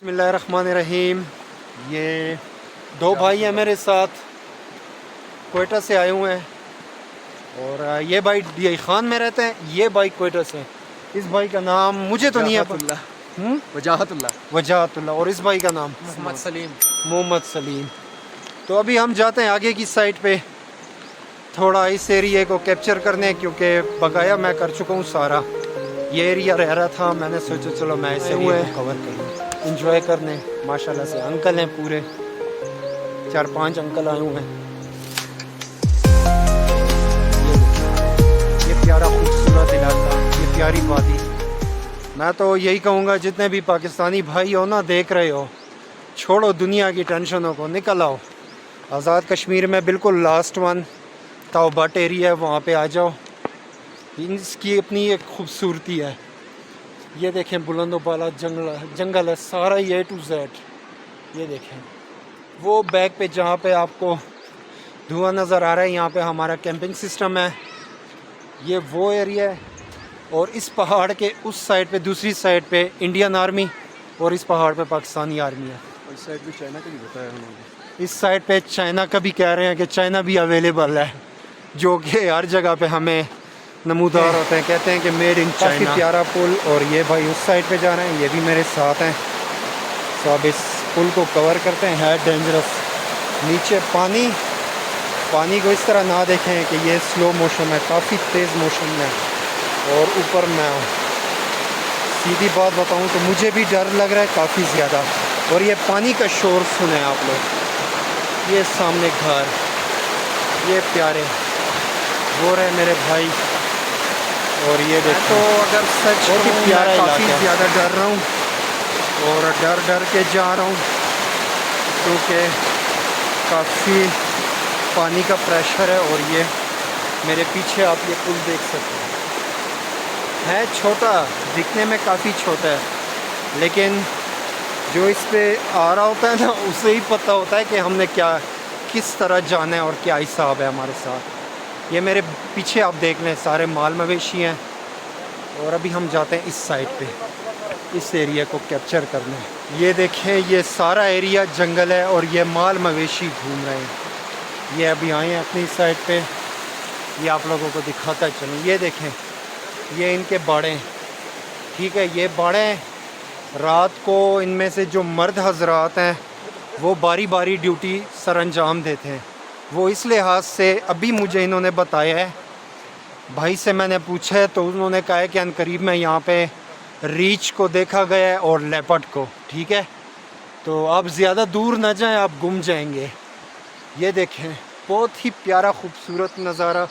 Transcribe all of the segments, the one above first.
बिस्मिल्लाहिर्रहमानिर्रहीम। ये दो भाई हैं मेरे साथ, कोयटा से आए हुए हैं। और ये भाई DI खान में रहते हैं, ये भाई कोयटा से। इस भाई का नाम मुझे तो नहीं है वजाहतुल्लाह। और इस भाई का नाम मोहम्मद सलीम। तो अभी हम जाते हैं आगे की साइड पे, थोड़ा इस एरिया को कैप्चर करने, क्योंकि बकाया मैं कर चुका हूँ सारा। ये एरिया रह रहा था, मैंने सोचा चलो मैं इस एरिया को कवर करूँ, इंजॉय करने। माशाल्लाह से अंकल हैं, पूरे 4-5 अंकल आए हुए हैं। ये प्यारा खूबसूरत इलाका, ये प्यारी वादी। मैं तो यही कहूँगा, जितने भी पाकिस्तानी भाई हो ना, देख रहे हो, छोड़ो दुनिया की टेंशनों को, निकल आओ आज़ाद कश्मीर में। बिल्कुल लास्ट वन ताओबट एरिया है, वहाँ पे आ जाओ। इसकी अपनी एक खूबसूरती है। ये देखें, बुलंदो बाला जंगल है सारा, A to Z। ये देखें वो बैक पे जहाँ पे आपको धुआं नज़र आ रहा है, यहाँ पे हमारा कैंपिंग सिस्टम है। ये वो एरिया है। और इस पहाड़ के उस साइड पे, दूसरी साइड पे इंडियन आर्मी, और इस पहाड़ पे पाकिस्तानी आर्मी है। इस साइड पे चाइना का भी बताया उन्होंने। इस साइड पे चाइना का भी कह रहे हैं कि चाइना भी अवेलेबल है, जो कि हर जगह पे हमें नमूदार होते हैं, कहते हैं कि मेड इन चाइना। काफ़ी प्यारा पुल। और ये भाई उस साइड पे जा रहे हैं, ये भी मेरे साथ हैं। तो अब इस पुल को कवर करते हैं। है डेंजरस, नीचे पानी को इस तरह ना देखें कि ये स्लो मोशन है, काफ़ी तेज़ मोशन में। और ऊपर मैं हूँ। सीधी बात बताऊँ तो मुझे भी डर लग रहा है काफ़ी ज़्यादा। और ये पानी का शोर सुने आप लोग। ये सामने घर, ये प्यारे वो रहे मेरे भाई। और ये देखो, तो अगर सच बहुत ही प्यारा, काफ़ी ज़्यादा डर रहा हूँ, और डर के जा रहा हूँ, क्योंकि काफ़ी पानी का प्रेशर है। और ये मेरे पीछे आप ये पुल देख सकते हैं, छोटा दिखने में, काफ़ी छोटा है, लेकिन जो इस पे आ रहा होता है ना, उसे ही पता होता है कि हमने क्या, किस तरह जाना है और क्या हिसाब है हमारे साथ। ये मेरे पीछे आप देख लें, सारे माल मवेशी हैं। और अभी हम जाते हैं इस साइड पे, इस एरिया को कैप्चर करने। ये देखें, ये सारा एरिया जंगल है, और ये माल मवेशी घूम रहे हैं। ये अभी आए हैं अपनी साइड पे, ये आप लोगों को दिखाता चलूँ। ये देखें, ये इनके बाड़े हैं, ठीक है। ये बाड़े रात को इनमें से जो मर्द हजरात हैं, वो बारी बारी ड्यूटी सर अंजाम देते हैं। वो इस लिहाज से, अभी मुझे इन्होंने बताया है, भाई से मैंने पूछा है, तो उन्होंने कहा है कि अनकरीब में यहाँ पे रीछ को देखा गया है और लेपर्ड को, ठीक है। तो आप ज़्यादा दूर ना जाएं, आप गुम जाएंगे। ये देखें, बहुत ही प्यारा खूबसूरत नज़ारा,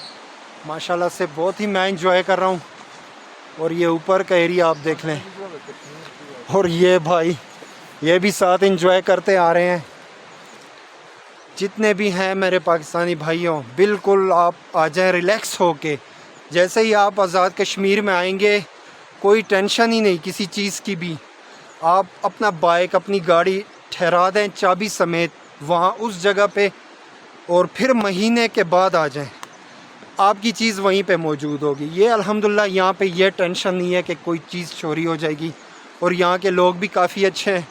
माशाल्लाह से बहुत ही मैं इंजॉय कर रहा हूँ। और ये ऊपर का एरिया आप देख लें। और ये भाई, ये भी साथ इंजॉय करते आ रहे हैं। जितने भी हैं मेरे पाकिस्तानी भाइयों, बिल्कुल आप आ जाएं रिलैक्स होके। जैसे ही आप आज़ाद कश्मीर में आएंगे, कोई टेंशन ही नहीं किसी चीज़ की भी। आप अपना बाइक, अपनी गाड़ी ठहरा दें चाबी समेत वहाँ उस जगह पे, और फिर महीने के बाद आ जाएं, आपकी चीज़ वहीं पे मौजूद होगी। ये अल्हम्दुलिल्लाह यहाँ पे ये टेंशन नहीं है कि कोई चीज़ चोरी हो जाएगी। और यहाँ के लोग भी काफ़ी अच्छे हैं,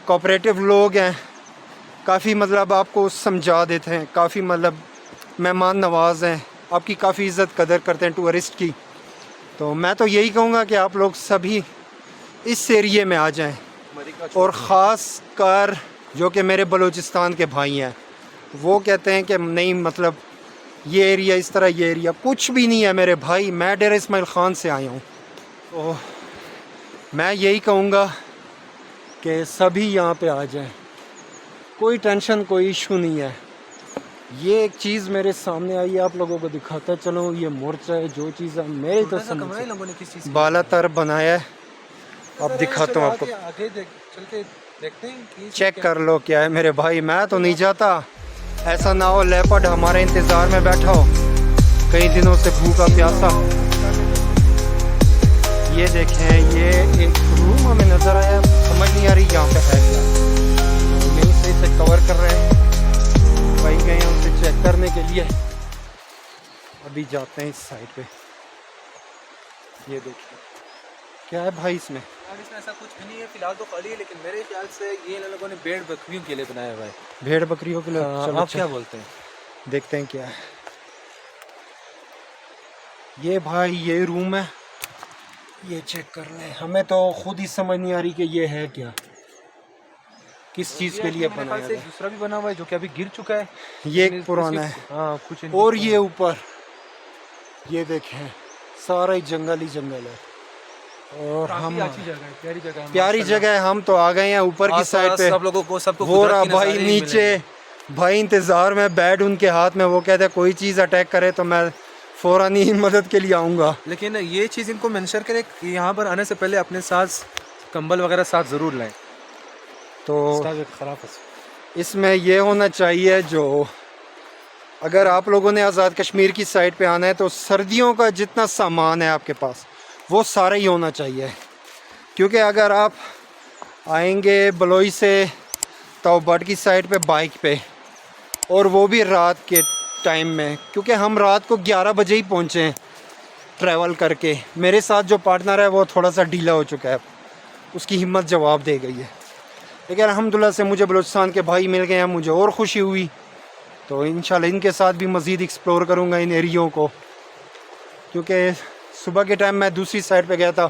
कोऑपरेटिव लोग हैं, काफ़ी मतलब आपको समझा देते हैं, काफ़ी मतलब मेहमान नवाज हैं, आपकी काफ़ी इज़्ज़त कदर करते हैं टूरिस्ट की। तो मैं तो यही कहूँगा कि आप लोग सभी इस एरिए में आ जाएं। और ख़ास कर जो कि मेरे बलूचिस्तान के भाई हैं, वो कहते हैं कि नहीं, मतलब ये एरिया इस तरह, ये एरिया कुछ भी नहीं है मेरे भाई। मैं डेरा इस्माइल ख़ान से आया हूँ, तो मैं यही कहूँगा कि सभी यहाँ पे आ जाएं, कोई टेंशन, कोई इशू नहीं है। ये एक चीज़ मेरे सामने आई है, आप लोगों को दिखाता चलो। ये मोर्चा है, जो चीज़ है मेरे तो समझ बाला तर बनाया है। अब दिखाता हूँ आपको, चेक कर लो क्या है मेरे भाई। मैं तो नहीं जाता, ऐसा ना हो लेपर्ड हमारे इंतज़ार में बैठा हो कई दिनों से भूखा प्यासा। ये देखें, ये एक रूम हमें नज़र आया, समझ नहीं आ रही यहाँ पे है क्या। यहीं से इसे कवर कर रहे हैं, भाई गए हैं उसे चेक करने के लिए। अभी जाते हैं इस साइड पे। ये देखिए, क्या है भाई इसमें? यार इसमें ऐसा कुछ भी नहीं है फिलहाल तो खाली है, लेकिन मेरे ख्याल से ये इन लोगों ने भेड़ बकरियों के लिए बनाया हुआ है। भेड़ बकरियों के लिए? चलो आप क्या बोलते हैं? देखते हैं क्या है ये भाई। ये रूम है, ये चेक कर लें। हमें तो खुद ही समझ नहीं आ रही कि ये है क्या, किस चीज़ के लिए मेरे ख्याल बनाया से है। दूसरा भी बना हुआ है जो कि अभी गिर चुका है। ये एक पुराना है। हाँ कुछ और ये ऊपर ये देखें, सारा ही जंगल है। और हम अच्छी जगह है, प्यारी जगह है, प्यारी जगह है। हम तो आ गए हैं ऊपर की साइड पे। सब लोगों को सबको वो रहा भाई नीचे, भाई इंतजार में बैठ उनके हाथ में। वो कहते हैं कोई चीज़ अटैक करे तो मैं फौरन ही मदद के लिए आऊँगा। लेकिन ये चीज़ इनको मेंशन करें कि यहाँ पर आने से पहले अपने साथ कंबल वगैरह साथ ज़रूर लाएं। तो खराब है इसमें ये होना चाहिए, जो अगर आप लोगों ने आज़ाद कश्मीर की साइड पे आना है तो सर्दियों का जितना सामान है आपके पास वो सारा ही होना चाहिए। क्योंकि अगर आप आएंगे बलोई से तौबट की साइड पे बाइक पे, और वो भी रात के टाइम में, क्योंकि हम रात को 11 बजे ही पहुँचे हैं ट्रैवल करके। मेरे साथ जो पार्टनर है वो थोड़ा सा ढीला हो चुका है, उसकी हिम्मत जवाब दे गई है। लेकिन अल्हम्दुलिल्लाह से मुझे बलूचिस्तान के भाई मिल गए हैं, मुझे और खुशी हुई। तो इंशाल्लाह इनके साथ भी मज़ीद एक्सप्लोर करूँगा इन एरियो को। क्योंकि सुबह के टाइम मैं दूसरी साइड पे गया था,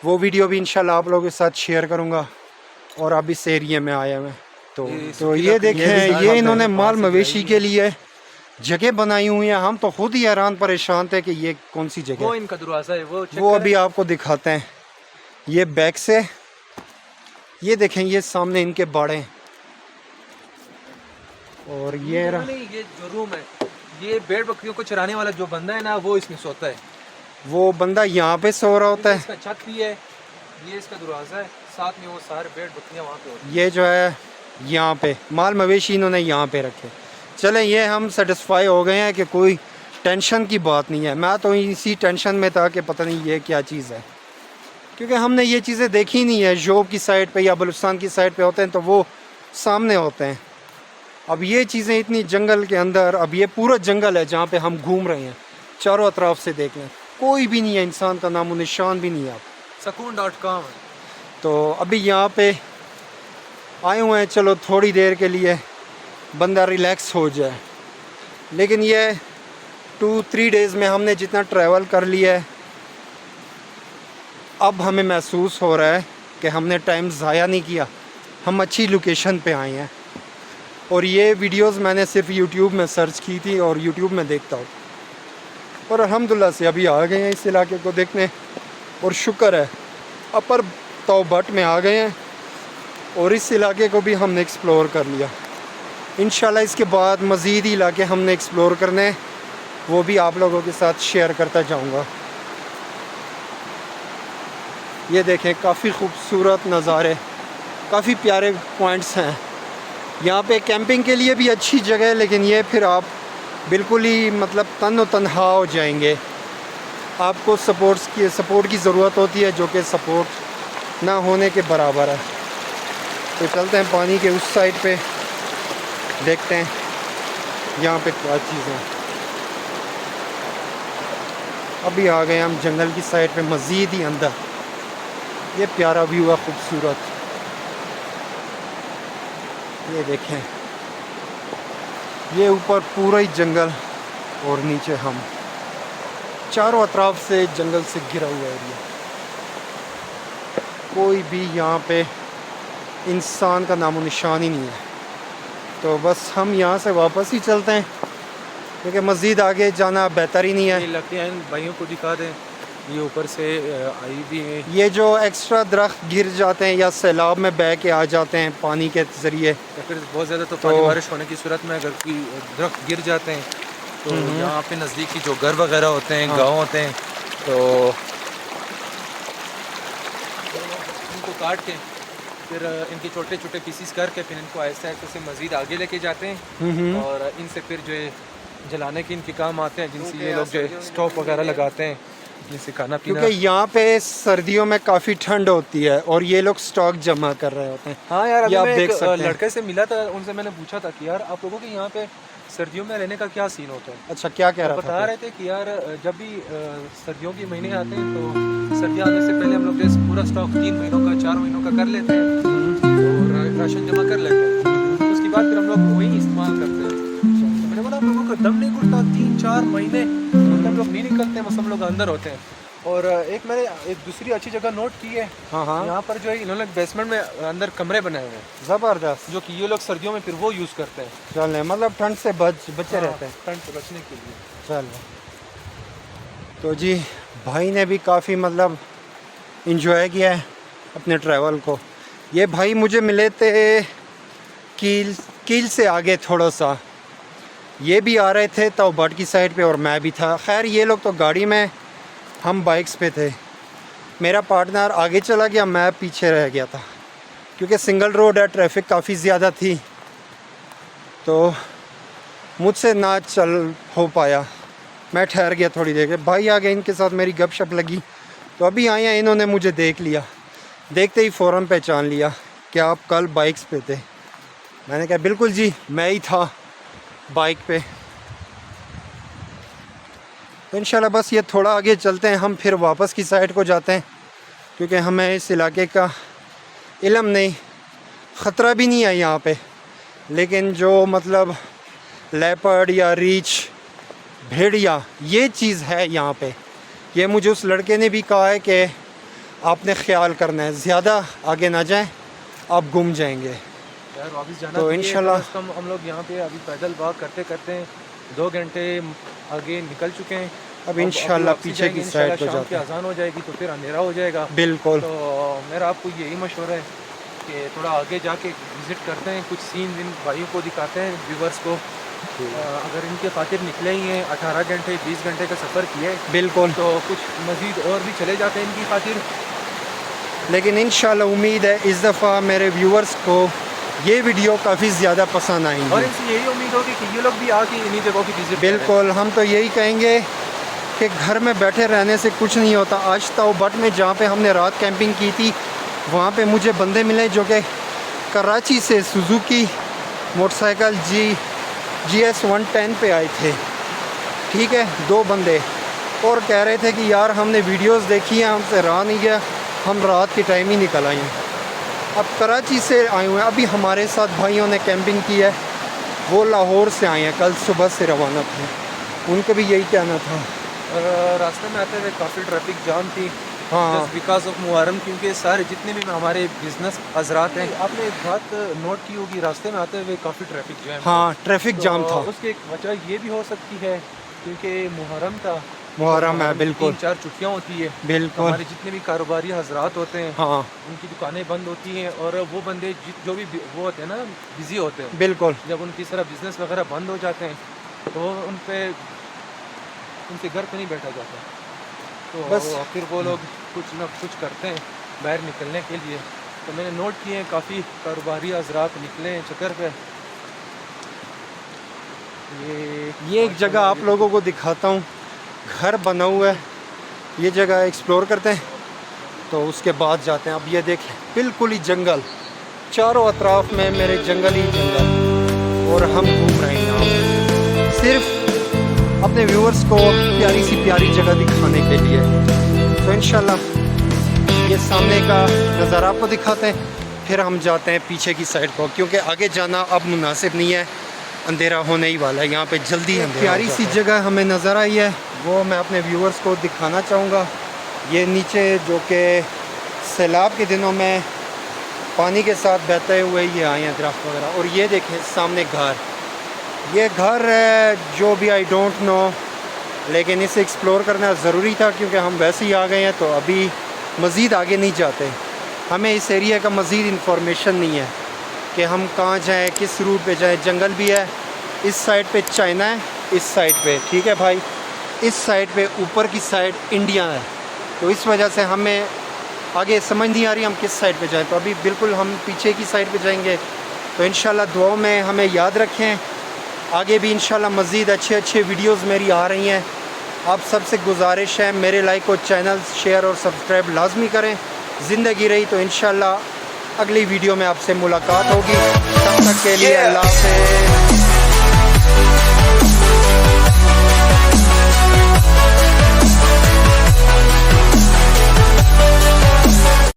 वो वीडियो भी इंशाल्लाह आप लोगों के साथ शेयर करूँगा। और अब इस एरिया में आया मैं तो ये देखें, ये इन्होंने माल मवेशी के लिए जगह बनाई हुई है। हम तो खुद ही हैरान परेशान थे कि ये कौन सी जगह। वो इनका दरवाज़ा है, वो अभी आपको दिखाते हैं। ये बैक से ये देखें, ये सामने इनके बाड़े। और ये ये जो रूम है, ये भेड़ बकरियों को चराने वाला जो बंदा है ना, वो इसमें सोता है। वो बंदा यहाँ पे सो रहा होता है। इसका छत भी है, ये इसका दरवाज़ा है, साथ में वो सारे भेड़ बकरियाँ वहाँ पे होती हैं। ये जो है यहाँ पे माल मवेशी इन्होंने यहाँ पे रखे। चलें, ये हम सेटिस्फाई हो गए हैं कि कोई टेंशन की बात नहीं है। मैं तो इसी टेंशन में था कि पता नहीं ये क्या चीज़ है, क्योंकि हमने ये चीज़ें देखी नहीं है। जोब की साइड पे या बलूचिस्तान की साइड पे होते हैं तो वो सामने होते हैं। अब ये चीज़ें इतनी जंगल के अंदर, अब ये पूरा जंगल है जहाँ पे हम घूम रहे हैं। चारों अतराफ से देख लें, कोई भी नहीं है, इंसान का नामो निशान भी नहीं है। आप सकून.com है। तो अभी यहाँ पे आए हुए हैं, चलो थोड़ी देर के लिए बंदा रिलैक्स हो जाए। लेकिन ये 2-3 डेज़ में हमने जितना ट्रैवल कर लिया है, अब हमें महसूस हो रहा है कि हमने टाइम ज़ाया नहीं किया, हम अच्छी लोकेशन पे आए हैं। और ये वीडियोस मैंने सिर्फ यूट्यूब में सर्च की थी और यूट्यूब में देखता हूँ, और अल्हम्दुलिल्लाह से अभी आ गए हैं इस इलाके को देखने। और शुक्र है अपर तौबट में आ गए हैं और इस इलाके को भी हमने एक्सप्लोर कर लिया। इंशाल्लाह इसके बाद मज़ीद इलाके हमने एक्सप्लोर करने, वो भी आप लोगों के साथ शेयर करता जाऊँगा। ये देखें, काफ़ी खूबसूरत नज़ारे, काफ़ी प्यारे पॉइंट्स हैं यहाँ पे। कैंपिंग के लिए भी अच्छी जगह है, लेकिन ये फिर आप बिल्कुल ही मतलब तन तन्हा हो जाएंगे। आपको सपोर्ट की ज़रूरत होती है, जो कि सपोर्ट ना होने के बराबर है। तो चलते हैं पानी के उस साइड पे, देखते हैं यहाँ पे क्या चीज़ें हैं। अभी आ गए हम जंगल की साइड पे, मज़ीद ही अंदर। ये प्यारा व्यू है, खूबसूरत। ये देखें, ये ऊपर पूरा ही जंगल और नीचे हम, चारों अतराफ से जंगल से घिरा हुआ एरिया। कोई भी यहाँ पे इंसान का नामो निशान ही नहीं है। तो बस हम यहाँ से वापस ही चलते हैं, क्योंकि मज़ीद आगे जाना बेहतर ही नहीं है। ये लगते हैं भाइयों को दिखा दें, ये ऊपर से आई भी है। ये जो एक्स्ट्रा दरख्त गिर जाते हैं या सैलाब में बह के आ जाते हैं पानी के ज़रिए, या फिर बहुत ज़्यादा तूफ़ानी बारिश होने की सूरत में अगर कोई दरख्त गिर जाते हैं तो यहाँ पे नज़दीकी जो घर वगैरह होते हैं, गांव होते हैं, तो इनको काट के फिर इनके छोटे छोटे पीसीस करके फिर इनको आहिस्ता आहिस्ता से मज़ीद आगे लेके जाते हैं। और इनसे फिर जो है जलाने के इनके काम आते हैं, जिनसे ये लोग जो है स्टोव वगैरह लगाते हैं, जिनसे खाना पीना। क्योंकि यहाँ पे सर्दियों में काफ़ी ठंड होती है और ये लोग स्टॉक जमा कर रहे होते हैं। हाँ यार, अभी आप मैं देख एक सकते हैं। लड़के से मिला था, उनसे मैंने पूछा था कि यार आप लोगों के यहाँ पे सर्दियों में रहने का क्या सीन होता है। अच्छा, क्या कह रहा था? बता रहे थे कि यार जब भी सर्दियों के महीने आते हैं तो सर्दियाँ आने से पहले हम लोग जैसे पूरा स्टॉक 3 महीनों का 4 महीनों का कर लेते हैं और राशन जमा कर लेते हैं। उसके बाद फिर हम लोग वही इस्तेमाल करते हैं। तो मैंने बोला हम लोगों का दम नहीं घुटता, 3-4 महीने हम लोग नहीं निकलते, बस हम लोग अंदर होते हैं। और एक मैंने एक दूसरी अच्छी जगह नोट की है, हाँ हाँ, यहाँ पर जो है इन्होंने बेसमेंट में अंदर कमरे बनाए हुए हैं ज़बरदस्त। जो कि ये लोग सर्दियों में फिर वो यूज़ करते हैं। चले, मतलब ठंड से बचे रहते हैं। ठंड से बचने के लिए। चलो, तो जी भाई ने भी काफ़ी मतलब इंजॉय किया है अपने ट्रैवल को। ये भाई मुझे मिले थे कील से आगे थोड़ा सा, ये भी आ रहे थे तो बट की साइड पे और मैं भी था। खैर ये लोग तो गाड़ी में, हम बाइक्स पे थे। मेरा पार्टनर आगे चला गया, मैं पीछे रह गया था क्योंकि सिंगल रोड है, ट्रैफिक काफ़ी ज़्यादा थी तो मुझसे ना चल हो पाया। मैं ठहर गया थोड़ी देर के, भाई आ गए, इनके साथ मेरी गपशप लगी तो अभी आए हैं। इन्होंने मुझे देख लिया, देखते ही फ़ौरन पहचान लिया कि आप कल बाइक्स पे थे। मैंने कहा बिल्कुल जी, मैं ही था बाइक पे। तो इंशाल्लाह बस ये थोड़ा आगे चलते हैं, हम फिर वापस की साइड को जाते हैं क्योंकि हमें इस इलाके का इल्म नहीं, ख़तरा भी नहीं है यहाँ पे, लेकिन जो मतलब लेपर्ड या रीछ, भेड़िया, ये चीज़ है यहाँ पे। ये मुझे उस लड़के ने भी कहा है कि आपने ख्याल करना है, ज़्यादा आगे ना जाएं, आप गुम जाएंगे। यार वापस जाना तो भी है, इंशाल्लाह कम से कम हम लोग यहाँ पे अभी पैदल वॉक करते करते 2 घंटे आगे निकल चुके हैं। अब इंशाल्लाह वापसी पीछे जाएंगे, की साइड को शाम जाते की हैं। अजान हो जाएगी तो फिर अंधेरा हो जाएगा। बिल्कुल। तो मेरा आपको यही मशवरा है कि थोड़ा आगे जाके विज़िट करते हैं, कुछ सीन इन भाइयों को दिखाते हैं, व्यूवर्स को। अगर इनके खातिर निकले ही हैं, 18 घंटे 20 घंटे का सफ़र किया है, बिल्कुल, तो कुछ मज़ीद और भी चले जाते हैं इनकी खातिर। लेकिन इंशाल्लाह उम्मीद है इस दफ़ा मेरे व्यूअर्स को ये वीडियो काफ़ी ज़्यादा पसंद और आएंगी। इनसे यही उम्मीद होगी कि ये लोग भी आके इन्हीं जगहों की विज़िट करें। बिल्कुल, हम तो यही कहेंगे कि घर में बैठे रहने से कुछ नहीं होता। आज तो बट में जहाँ पे हमने रात कैंपिंग की थी, वहाँ पे मुझे बंदे मिले जो कि कराची से सुजुकी मोटरसाइकिल GS 110 पे आए थे, ठीक है, 2 बंदे, और कह रहे थे कि यार हमने वीडियोस देखी हैं, हमसे रहा नहीं गया, हम रात के टाइम ही निकल आए हैं। अब कराची से आए हुए हैं, अभी हमारे साथ भाइयों ने कैंपिंग की है, वो लाहौर से आए हैं, कल सुबह से रवाना थे, उनका भी यही कहना था। और रास्ते में आते हुए काफ़ी ट्रैफिक जाम थी, हाँ, जस्ट बिकॉज ऑफ मुहर्रम, क्योंकि सारे जितने भी हमारे बिजनेस हजरात हैं, आपने एक बात नोट की होगी, रास्ते में आते हुए काफ़ी ट्रैफिक जैम, हाँ, ट्रैफिक जाम था। उसकी एक वजह ये भी हो सकती है क्योंकि मुहर्रम था, मुहर्रम है, बिल्कुल 3-4 छुट्टियाँ होती है, बिल्कुल, हमारे जितने भी कारोबारी हजरात होते हैं, हाँ उनकी दुकानें बंद होती हैं, और वो बंदे जो भी वो होते हैं ना, बिजी होते हैं, बिल्कुल, जब उनकी सारा बिजनेस वगैरह बंद हो जाते हैं तो उनके घर पे नहीं बैठा जाता, तो बस फिर वो लोग कुछ ना कुछ करते हैं बाहर निकलने के लिए। तो मैंने नोट किए हैं काफ़ी कारोबारी हजरात निकले हैं चक्कर पे। ये एक जगह आप लोगों को दिखाता हूँ, घर बना हुआ है, ये जगह एक्सप्लोर करते हैं तो उसके बाद जाते हैं। अब ये देखें, बिल्कुल ही जंगल, चारों अतराफ में मेरे जंगल ही जंगल, और हम घूम रहे हैं यहाँ पे सिर्फ अपने व्यूअर्स को प्यारी सी प्यारी जगह दिखाने के लिए। तो इंशाल्लाह ये सामने का नज़ारा आपको दिखाते हैं, फिर हम जाते हैं पीछे की साइड को, क्योंकि आगे जाना अब मुनासिब नहीं है, अंधेरा होने ही वाला है, यहाँ पे जल्दी अंधेरा। प्यारी सी जगह हमें नज़र आई है, वो मैं अपने व्यूअर्स को दिखाना चाहूँगा। ये नीचे जो कि सैलाब के दिनों में पानी के साथ बहते हुए ये आए हैं दरख्त वगैरह, और ये देखें सामने घर, ये घर है जो भी आई डोंट नो, लेकिन इसे एक्सप्लोर करना ज़रूरी था क्योंकि हम वैसे ही आ गए हैं, तो अभी मज़ीद आगे नहीं जाते। हमें इस एरिया का मज़ीद इंफॉर्मेशन नहीं है कि हम कहाँ जाएं, किस रूट पे जाएं। जंगल भी है, इस साइड पे चाइना है, इस साइड पे, ठीक है भाई, इस साइड पे ऊपर की साइड इंडिया है, तो इस वजह से हमें आगे समझ नहीं आ रही हम किस साइड पे जाएं। तो अभी बिल्कुल हम पीछे की साइड पे जाएंगे। तो इंशाल्लाह दुआओं में हमें याद रखें, आगे भी इंशाल्लाह मज़ीद अच्छे वीडियोज़ मेरी आ रही हैं। आप सबसे गुजारिश है, मेरे लाइक और चैनल शेयर और सब्सक्राइब लाजमी करें। ज़िंदगी रही तो इंशाल्लाह अगली वीडियो में आपसे मुलाकात होगी। तब तक के लिए अल्लाह हाफ़िज़।